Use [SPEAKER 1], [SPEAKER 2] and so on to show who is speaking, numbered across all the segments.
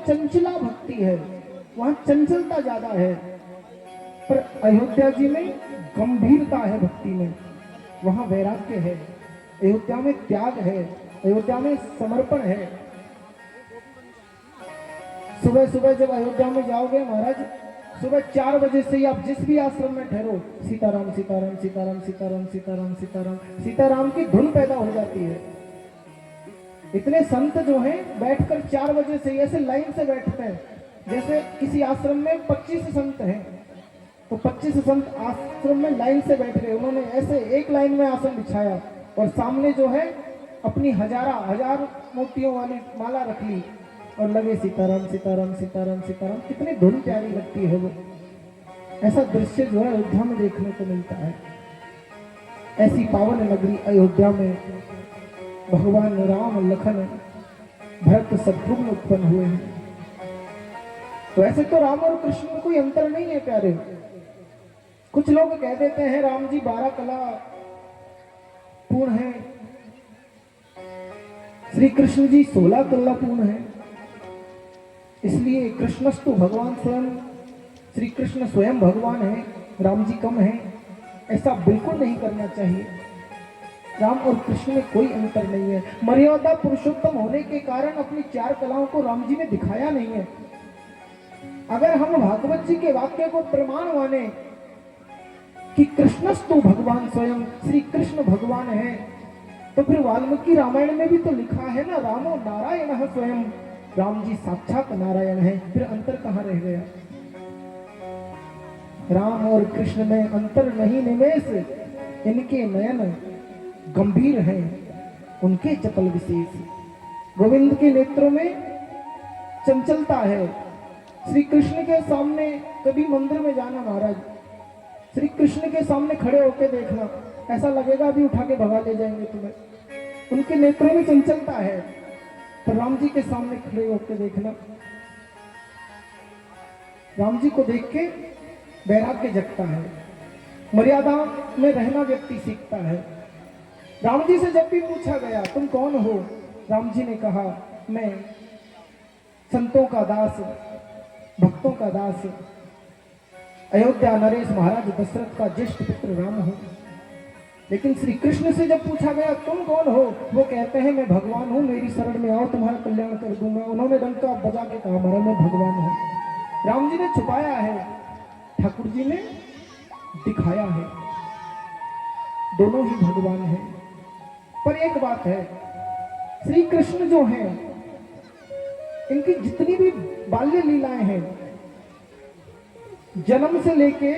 [SPEAKER 1] चंचला भक्ति है, वहां चंचलता ज्यादा है। पर अयोध्या जी में गंभीरता है भक्ति में, वहां वैराग्य है, अयोध्या में त्याग है, अयोध्या में समर्पण है। सुबह सुबह जब अयोध्या में जाओगे महाराज, सुबह 4 बजे से ही आप जिस भी आश्रम में ठहरो, सीताराम सीताराम सीताराम सीताराम सीताराम सीताराम सीताराम की धुन पैदा हो जाती है। इतने संत जो हैं बैठकर 4 बजे से ऐसे लाइन से बैठते हैं, जैसे किसी आश्रम में 25 संत हैं तो 25 संत आश्रम में लाइन से बैठ गए, उन्होंने ऐसे एक लाइन में आसन बिछाया और सामने जो है अपनी हजार मोतियों वाली माला रख ली और लगे सीताराम सीताराम सीताराम सीताराम। कितनी धुन प्यारी लगती है वो। ऐसा दृश्य जो है अयोध्या में देखने को मिलता है। ऐसी पावन नगरी अयोध्या में भगवान राम लखन भरत शत्रुघ्न उत्पन्न हुए हैं। तो ऐसे तो राम और कृष्ण में कोई अंतर नहीं है प्यारे। कुछ लोग कह देते हैं राम जी 12 कला पूर्ण है, श्री कृष्ण जी 16 कला पूर्ण है, इसलिए कृष्णस्तु भगवान स्वयं, श्री कृष्ण स्वयं भगवान है, राम जी कम है। ऐसा बिल्कुल नहीं करना चाहिए। राम और कृष्ण में कोई अंतर नहीं है। मर्यादा पुरुषोत्तम होने के कारण अपनी 4 कलाओं को राम जी ने दिखाया नहीं है। अगर हम भागवत जी के वाक्य को प्रमाण माने कि कृष्णस्तु भगवान स्वयं, श्री कृष्ण भगवान है, तो फिर वाल्मीकि रामायण में भी तो लिखा है ना, रामो नारायण स्वयं, राम जी साक्षात नारायण है। फिर अंतर कहां रह गया? राम और कृष्ण में अंतर नहीं निमेष, इनके नयन गंभीर हैं, उनके चपल विशेष। गोविंद के नेत्रों में चंचलता है। श्री कृष्ण के सामने कभी मंदिर में जाना महाराज, श्री कृष्ण के सामने खड़े होकर देखना, ऐसा लगेगा अभी उठा के भगा ले जाएंगे तुम्हें। उनके नेत्रों में चंचलता है। तो राम जी के सामने खड़े होकर देखना, राम जी को देख के वैराग्य जगता है, मर्यादा में रहना व्यक्ति सीखता है। राम जी से जब भी पूछा गया तुम कौन हो, राम जी ने कहा मैं संतों का दास, भक्तों का दास, अयोध्या नरेश महाराज दशरथ का ज्येष्ठ पुत्र राम हूं। लेकिन श्री कृष्ण से जब पूछा गया तुम कौन हो, वो कहते हैं मैं भगवान हूं, मेरी शरण में आओ तुम्हारा कल्याण कर दूंगा। उन्होंने डंका बजा के कहा महाराज मैं भगवान हूं। राम जी ने छुपाया है, ठाकुर जी ने दिखाया है, दोनों ही भगवान हैं। पर एक बात है, श्री कृष्ण जो हैं इनकी जितनी भी बाल्य लीलाएं हैं, जन्म से लेके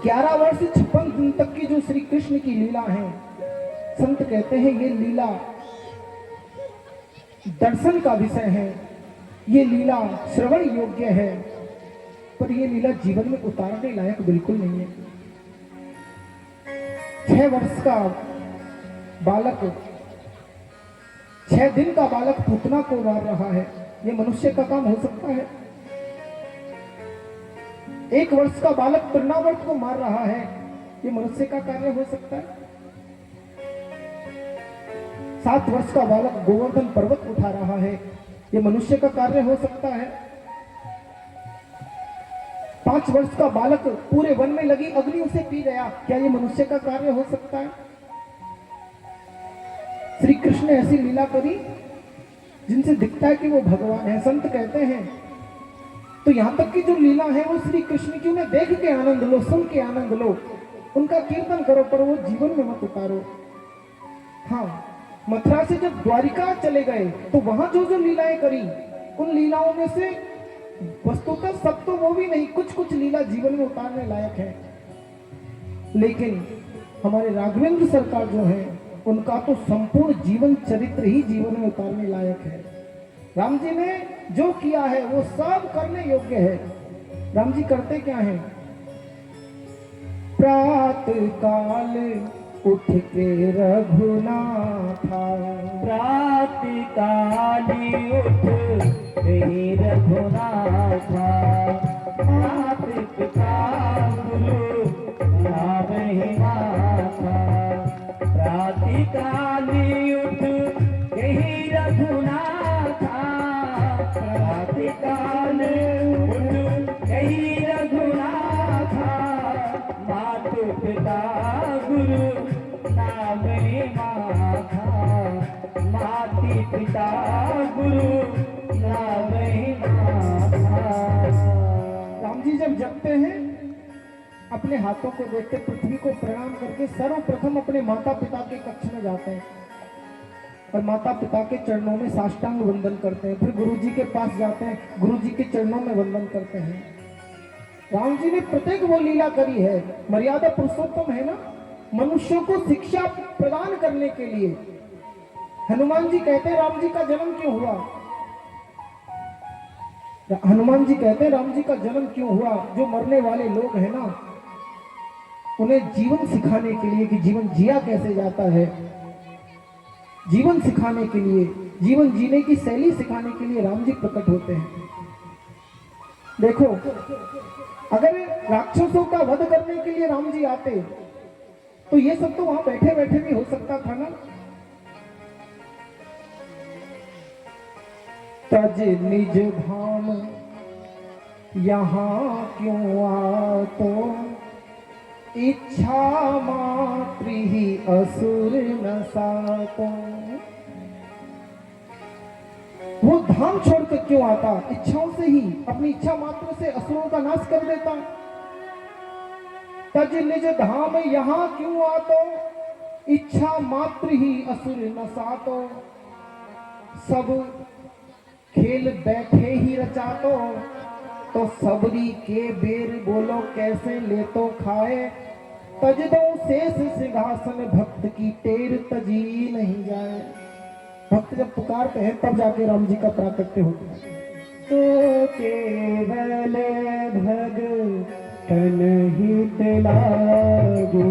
[SPEAKER 1] 11 वर्ष 56 दिन तक की जो श्री कृष्ण की लीला है, संत कहते हैं ये लीला दर्शन का विषय है, ये लीला श्रवण योग्य है, पर ये लीला जीवन में उतारने लायक बिल्कुल नहीं है। 6 वर्ष का बालक, 6 दिन का बालक पूतना को मार रहा है, ये मनुष्य का काम हो सकता है? 1 वर्ष का बालक तृणावर्त को मार रहा है, ये मनुष्य का कार्य हो सकता है? 7 वर्ष का बालक गोवर्धन पर्वत उठा रहा है, ये मनुष्य का कार्य हो सकता है? 5 वर्ष का बालक पूरे वन में लगी अग्नि उसे पी गया, क्या ये मनुष्य का कार्य हो सकता है? श्री कृष्ण ने ऐसी लीला करी जिनसे दिखता है कि वो भगवान है। संत कहते हैं तो यहां तक की जो लीला है वो श्री कृष्ण की, उन्हें देख के आनंद लो, सुन के आनंद लो, उनका कीर्तन करो, पर वो जीवन में मत उतारो। हाँ, मथुरा से जब द्वारिका चले गए तो वहां जो जो लीलाएं करी, उन लीलाओं में से वस्तुतः सब तो वो भी नहीं, कुछ कुछ लीला जीवन में उतारने लायक है। लेकिन हमारे राघवेंद्र सरकार जो है, उनका तो संपूर्ण जीवन चरित्र ही जीवन में उतारने लायक है। राम जी ने जो किया है वो सब करने योग्य है। राम जी करते क्या हैं? प्रातः काल उठ के रघुनाथा,
[SPEAKER 2] प्रातः काल उठ के रघुनाथा, प्रातः काल लावहि माथा, प्रातः काल उठ के रघुनाथा, काल उठ गई रघुनाथा, मात पिता गुरु नामे माथा, माति पिता गुरु नामे माथा।
[SPEAKER 1] राम जी जब जगते हैं अपने हाथों को देखते, पृथ्वी को प्रणाम करके सर्वप्रथम अपने माता पिता के कक्ष में जाते हैं और माता पिता के चरणों में साष्टांग वंदन करते हैं। फिर गुरु जी के पास जाते हैं, गुरु जी के चरणों में वंदन करते हैं। राम जी ने प्रत्येक वो लीला करी है। मर्यादा पुरुषोत्तम है ना, मनुष्यों को शिक्षा प्रदान करने के लिए। हनुमान जी कहते हैं राम जी का जन्म क्यों हुआ? हनुमान जी कहते हैं राम जी का जन्म क्यों हुआ? जो मरने वाले लोग हैं ना, उन्हें जीवन सिखाने के लिए कि जीवन जिया कैसे जाता है, जीवन सिखाने के लिए, जीवन जीने की शैली सिखाने के लिए राम जी प्रकट होते हैं। देखो, अगर राक्षसों का वध करने के लिए राम जी आते तो ये सब तो वहां बैठे बैठे भी हो सकता था ना। तज निज धाम यहाँ क्यों आतो, इच्छा मात्र ही असुर न सातो। वो धाम छोड़कर क्यों आता? इच्छाओं से ही, अपनी इच्छा मात्र से असुरों का नाश कर देता। तज निज धाम यहाँ क्यों आतो, इच्छा मात्र ही असुर न सातो। सब खेल बैठे ही रचातो, तो सबरी के बेर बोलो कैसे ले तो खाए। तज दो शेष सिंहासन भक्त की टेर तजी नहीं जाए। भक्त जब पुकारते हैं तब जाके राम जी का प्राकट्य होता है। तो केवल भगतन हित लागू,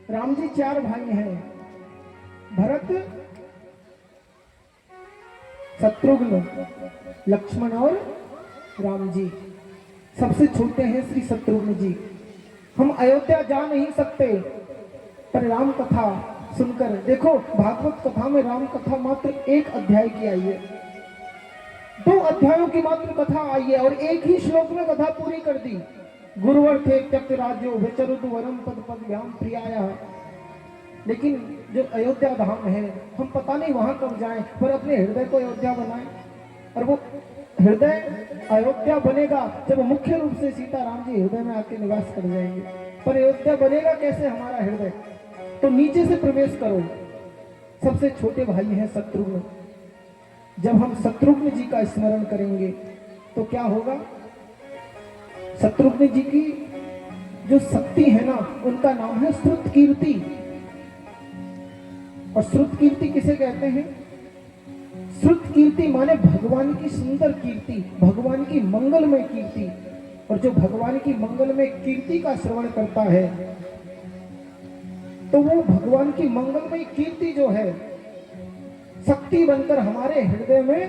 [SPEAKER 1] राम जी चार भाई हैं, भरत, शत्रुघ्न, लक्ष्मण और राम जी। सबसे छोटे हैं श्री शत्रुघ्न जी। हम अयोध्या जा नहीं सकते, पर राम कथा सुनकर देखो, भागवत कथा में राम कथा मात्र एक अध्याय की आई है, 2 अध्यायों की मात्र कथा आई है और एक ही श्लोक में कथा पूरी कर दी। गुरुवर थे त्यक्त राज्यो विचरुत वरम पद पद व्याम प्रियाया। लेकिन जो अयोध्या धाम है, हम पता नहीं वहां कब जाएं, पर अपने हृदय को अयोध्या बनाएं। और वो हृदय अयोध्या बनेगा जब मुख्य रूप से सीता राम जी हृदय में आके निवास कर जाएंगे। पर अयोध्या बनेगा कैसे हमारा हृदय? तो नीचे से प्रवेश करो। सबसे छोटे भाई हैं शत्रुघ्न। जब हम शत्रुघ्न जी का स्मरण करेंगे तो क्या होगा? शत्रुघ्न जी की जो शक्ति है ना, उनका नाम है श्रुत कीर्ति। और श्रुत कीर्ति किसे कहते हैं? श्रुत कीर्ति माने भगवान की सुंदर कीर्ति, भगवान की मंगलमय कीर्ति। और जो भगवान की मंगलमय कीर्ति का श्रवण करता है तो वो भगवान की मंगलमय कीर्ति जो है शक्ति बनकर हमारे हृदय में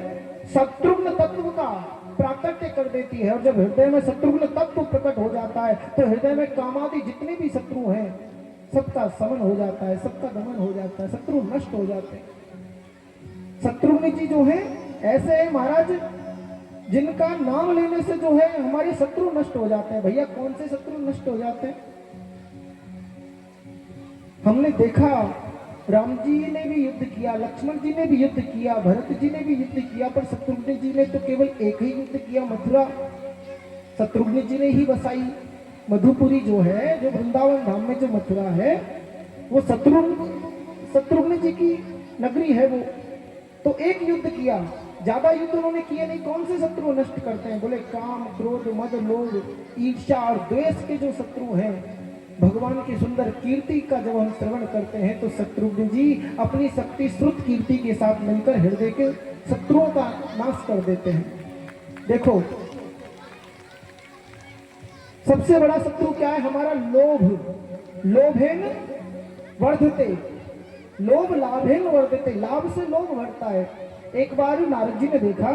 [SPEAKER 1] शत्रुघ्न तत्व का प्राकट्य कर देती है। और जब हृदय में शत्रुघ्न तत्व प्रकट हो जाता है तो हृदय में कामादि जितने भी शत्रु हैं सबका समन हो जाता है, सबका दमन हो जाता है, शत्रु नष्ट हो जाते हैं। शत्रुघ्न जी जो है ऐसे है महाराज, जिनका नाम लेने से जो है हमारे शत्रु नष्ट हो जाते हैं। भैया कौन से शत्रु नष्ट हो जाते हैं? हमने देखा राम जी ने भी युद्ध किया, लक्ष्मण जी ने भी युद्ध किया, भरत जी ने भी युद्ध किया, पर शत्रुघ्न जी ने तो केवल एक ही युद्ध किया, मथुरा शत्रुघ्न जी ने ही बसाई। मधुपुरी जो है, जो वृंदावन धाम में जो मथुरा है, वो शत्रुघ्न जी की नगरी है वो। तो एक युद्ध किया, ज्यादा युद्ध उन्होंने किए नहीं। कौन से शत्रु नष्ट करते हैं? बोले काम, क्रोध, मद, लोभ, ईर्ष्या और द्वेष के जो शत्रु हैं भगवान की सुंदर कीर्ति का जब हम श्रवण करते हैं तो शत्रुघ्न जी अपनी शक्ति श्रुत कीर्ति के साथ मिलकर हृदय के शत्रुओं का नाश कर देते हैं। देखो सबसे बड़ा शत्रु क्या है हमारा? लोभ। लोभेन वर्धते, लोभ लाभेन वर्धते, लाभ से लोभ बढ़ता है। एक बार नारद जी ने देखा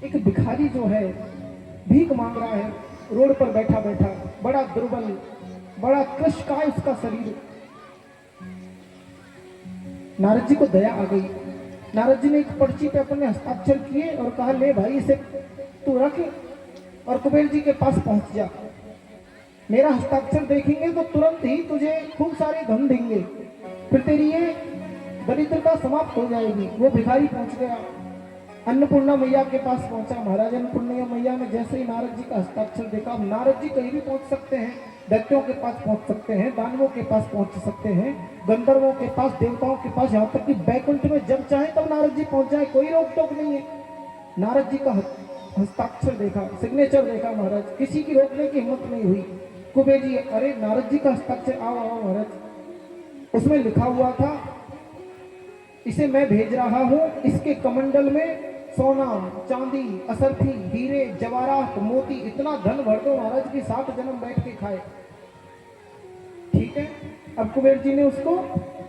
[SPEAKER 1] एक भिखारी जो है भीख मांग रहा है रोड पर बैठा बैठा, बड़ा दुर्बल, बड़ा कृशकाय उसका शरीर। नारद जी को दया आ गई। नारद जी ने एक पर्ची पे अपने हस्ताक्षर किए और कहा ले भाई इसे तू रख और कुबेर जी के पास पहुंच जा। मेरा हस्ताक्षर देखेंगे तो तुरंत ही तुझे खूब सारे धन देंगे, फिर तेरी ये दरिद्रता समाप्त हो जाएगी। वो भिखारी पहुंच गया, अन्नपूर्णा मैया के पास पहुंचा। महाराज अन्नपूर्णा मैया ने जैसे ही नारद जी का हस्ताक्षर देखा, नारद जी कहीं भी पहुंच सकते हैं, दैत्यों के पास पहुंच सकते हैं, दानवों के पास पहुंच सकते हैं, गंधर्वों के पास, देवताओं के पास, यहाँ तक कि बैकुंठ में जब चाहे तब नारद जी पहुंच जाए, कोई रोक टोक नहीं है। नारद जी का हस्ताक्षर देखा, सिग्नेचर देखा महाराज, किसी की रोकने की हिम्मत नहीं हुई। कुबेर जी अरे नारद जी का हस्ताक्षर, आओ आओ महाराज। उसमें लिखा हुआ था इसे मैं भेज रहा हूं, इसके कमंडल में सोना चांदी असरफी हीरे जवाहरात मोती इतना धन भर दो महाराज की 60 जन्म बैठ के खाए। ठीक है, अब कुबेर जी ने उसको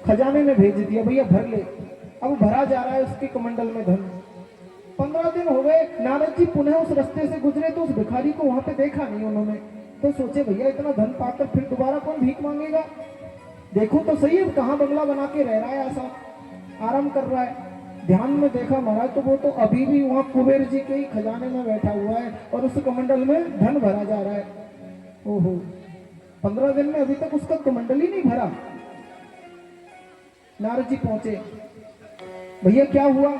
[SPEAKER 1] खजाने में भेज दिया, भैया भर ले। अब भरा जा रहा है उसके कमंडल में धन। 15 दिन हो गए, नारद जी पुनः उस रास्ते से गुजरे तो उस भिखारी को वहां पे देखा नहीं उन्होंने। तो सोचे भैया इतना धन पाकर फिर दोबारा कौन भीख मांगेगा, देखो तो सही है कहाँ बंगला बना के रह रहा है, ऐसा आराम कर रहा है। ध्यान में देखा महाराज तो वो तो अभी भी वहां कुबेर जी के ही खजाने में बैठा हुआ है और उस कमंडल में धन भरा जा रहा है। ओहो, 15 दिन में अभी तक उसका कमंडल ही नहीं भरा। नारद जी पहुंचे, भैया क्या हुआ?